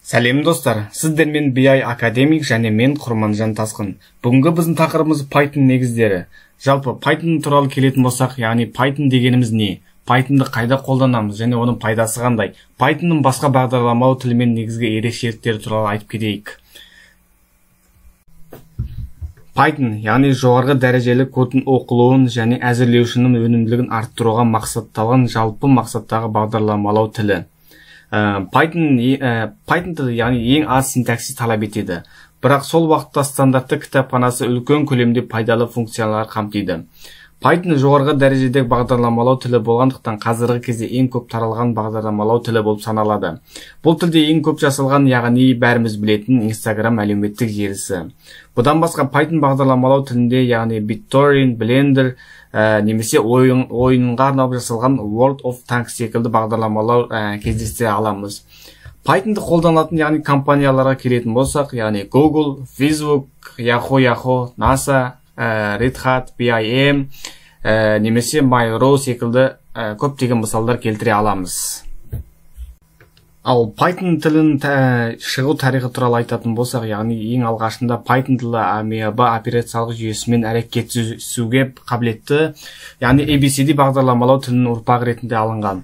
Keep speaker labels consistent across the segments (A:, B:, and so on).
A: Сәлем достар, сіздермен BI академик және мен Құрманжан Тасқын. Бүгінгі біздің тақырыбымыз Python негіздері. Жалпы Python туралы келетін болсақ, яғни Python дегеніміз не? Python'ды қайда қолданамыз және оның пайдасы қандай? Python'ның басқа бағдарламалау тілімен негізгі ерекшеліктері туралы айтып кетейік. Python, яғни жоғарғы дәрежелі кодтың оқылуын және әзірлеушінің өнімділігін арттыруға мақсатталған жалпы мақсаттағы бағдарламалау тілі. Python тілі яғни ең аз синтаксис талап етеді, бірақ сол уақытта стандартты кітапханасы үлкен көлемде пайдалы функциялар қамтиды. Python жоғарғы дәрежедегі бағдарламалау тілі болғандықтан қазіргі кезде ең көп таралған бағдарламалау тілі болып саналады. Бұл тілде ең көп жасалған, яғни бәріміз білетін Instagram әлеуметтік желісі. Бұдан басқа Python бағдарламалау тілінде, яғни BitTorrent, Blender, немесе ойынға арналып жасалған World of Tanks секілді бағдарламалау кездестіре аламыз. Python'ды қолданатын, яғни компанияларға келетін болсақ, яғни Google, Facebook, Yahoo, NASA, Red Hat, BIM, немесе Mail.ru секілді көптеген мысалдар келтіре аламыз. Ал Python тілін шығу тарихы туралы айтатын болсақ, яғни ең алғашында Python тілі амебі операциялық жүйесімен әрекеттесуге қабілетті, яғни ABCD бағдарламалау тілінің ұрпағы ретінде алынған.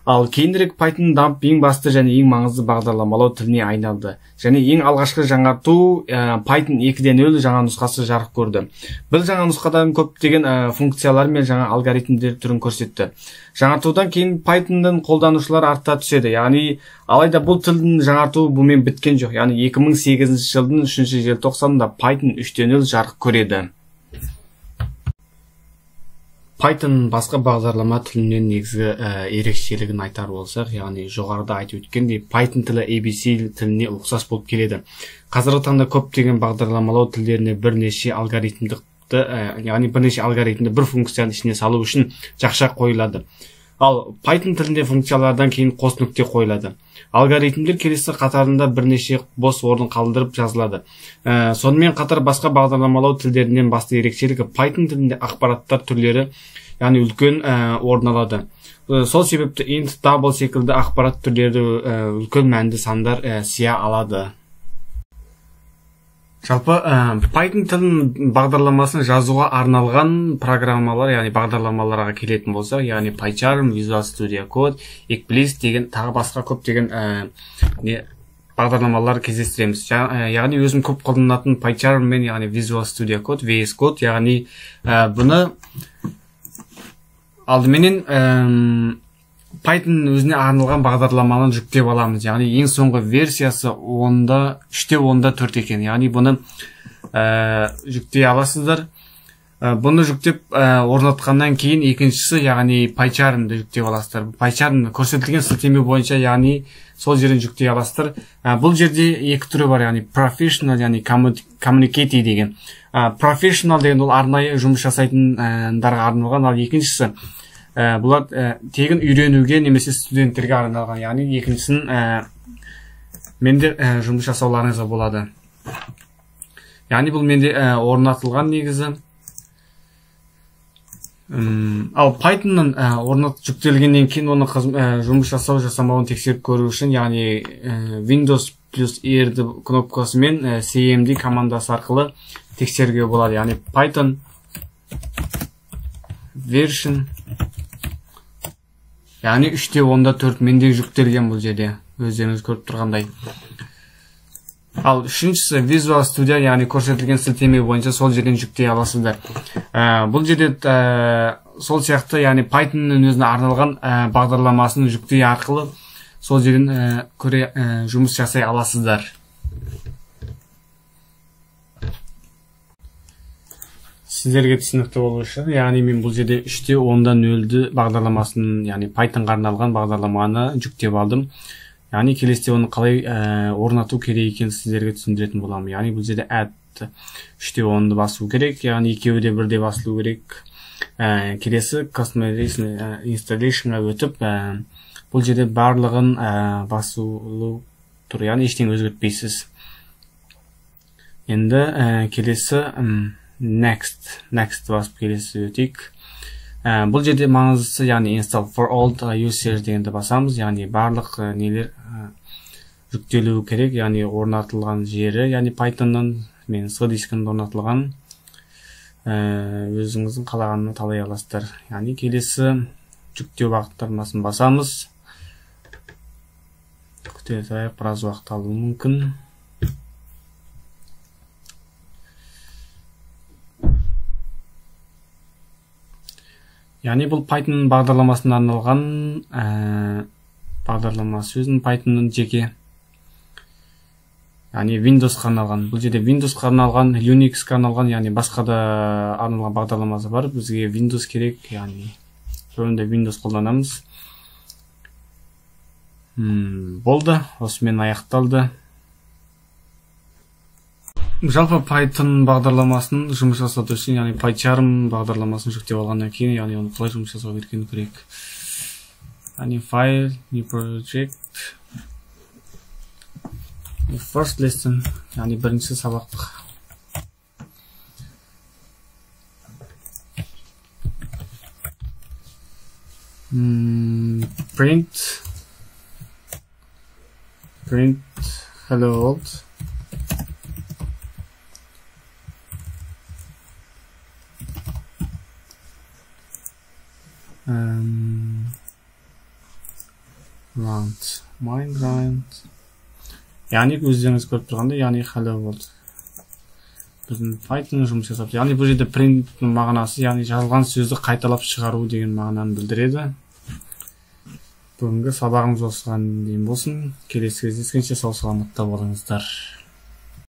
A: Ал кейінірек Python дамып ең басты және ең маңызды бағдарламалау тіліне айналды. Және ең алғашқы жаңарту Python 2.0 жаңа нұсқасы жарық көрді. Бұл жаңа нұсқадан көптеген функциялар мен жаңа алгоритмдер түрін көрсетті. Жаңартудан кейін Python'ның қолданушылар арта түседі. Яғни алайда бұл тілдің жаңартуы бұмен біткен жоқ. Яғни 2008 жылдың 3 желтоқсанында Python 3.0 жарық көреді. Python басқа бағдарлама тілінен негізгі ерекшелігін айтар болсақ, яғни жоғарыда айтып өткендей, Python тілі ABC тіліне ұқсас болып келеді. Қазіргі таңда көптеген бағдарламалау тілдеріне бірнеше алгоритмді бір функцияны ішіне салу үшін жақша қойылады. Ал Python тілінде функциялардан кейін қос нүкте қойылады. Алгоритмдер келесі қатарында бірнеше бос орын қалдырып жазылады. Сонымен қатар басқа бағдарламалау тілдерінен басты ерекшелігі Python тілінде ақпараттар түрлері, яғни үлкен орын алады. Сол себепті int, double секілді ақпарат түрлері үлкен мәнді сандар сия алады. Жалпы Python тілін бағдарламасын жазуға арналған программалар, яғни бағдарламаларға келетін болса, яғни PyCharm, Visual Studio Code, Eclipse деген тағы басқа көптеген бағдарламалар кездестіреміз. Яғни өзім көп қолданатын PyCharm мен, яғни Visual Studio Code, VS Code, яғни бұны алдыменен Python өзіне арналған бағдарламаны жүктеп аламыз. Яғни ең соңғы версиясы 3.10.4 екен. Яғни бұны жүктей аласыздар. Бұны жүктеп орнатқаннан кейін екіншісі, яғни PyCharm'ды жүктеп аласыздар. PyCharm көрсетілген сілтеме бойынша, яғни сол жерден жүктей аласыздар. Бұл жерде екі түрі бар, яғни Professional, яғни Communicate деген. Professional деген ол арнайы жұмыс жасайтындарға арналған, ал екіншісі бұлар тегін үйренуге немесе студенттерге арналған, яғни екіншісін менде жұмыс жасауларыңызға болады. Яғни бұл менде орнатылған негізі. Ал Python'ның жүктелгеннен кейін оны жұмыс жасамауын тексеріп көру үшін, яғни Windows плюс R кнопкасы мен CMD командасы арқылы тексеруге болады. Яғни Python version, яғни 3.10.4 менде жүктелген бұл жерде, өздеріңіз көріп тұрғандай. Ал үшіншісі Visual Studio, яғни көрсетілген сілтеме бойынша сол жерден жүктей аласыздар. Бұл жерде сол сияқты, яғни Python'ның өзіне арналған бағдарламасын жүктей арқылы сол жерден жұмыс жасай аласыздар. Сіздерге түсінікті болу үшін, яғни мен бұл жерде 3.10.0 бағдарламасын, яғни Pythonға арналған бағдарламаны жүктеп алдым. Яғни келесіде оны қалай орнату керек екенін сіздерге түсіндіретін боламын. Яғни бұл жерде add 3.10-ды басу керек, яғни екеуі де бірде басылу керек. Келесі customization installationға өтіп, бұл жерде барлығын басылу тұр, яғни ештеңе өзгертпейсіз. Енді келесі next басып келесі өтейік. Бұл жерде маңыздысы, яғни install for all users дегенді басамыз, яғни барлық нелер жүктелуі керек, яғни орнатылған жері, яғни Python'нан мен C дискінде орнатылған, өзіңіздің қалағанына талай аласыздар. Яғни келесі жүктеу бағыттарынасын басамыз. Күтелік, біраз уақыт алуы мүмкін. Яғни бұл Python бағдарламасына арналған бағдарламасы, өзінің Python'ның жеке. Яғни Windows'қа арналған. Бұл жерде Windows'қа арналған, Unix'қа арналған, яғни басқа да арналған бағдарламасы бар. Бізге Windows керек, яғни жөнінде Windows қолданамыз. Болды, осымен аяқталды. Жалпы Python бағдарламасын жұмыс жасау үшін, яғни PyCharm бағдарламасын жүктеп алғаннан кейін, яғни оны қалай жұмыс жасау керекенін көрейік. Яғни File, New Project, First Lesson, яғни бірінші сабақ. Print Hello World. Round. Яғни өздеріңіз көріп тұрғанда, яғни hello world. Біздің Python жұмыс жасап, яғни бұл жерде print мағынасы, яғни жазылған сөзді қайталап шығару деген мағынаны білдіреді. Бүгінгі сабағымыз осыған дейін болсын. Келесі кездескенше сау саламатта болыңыздар.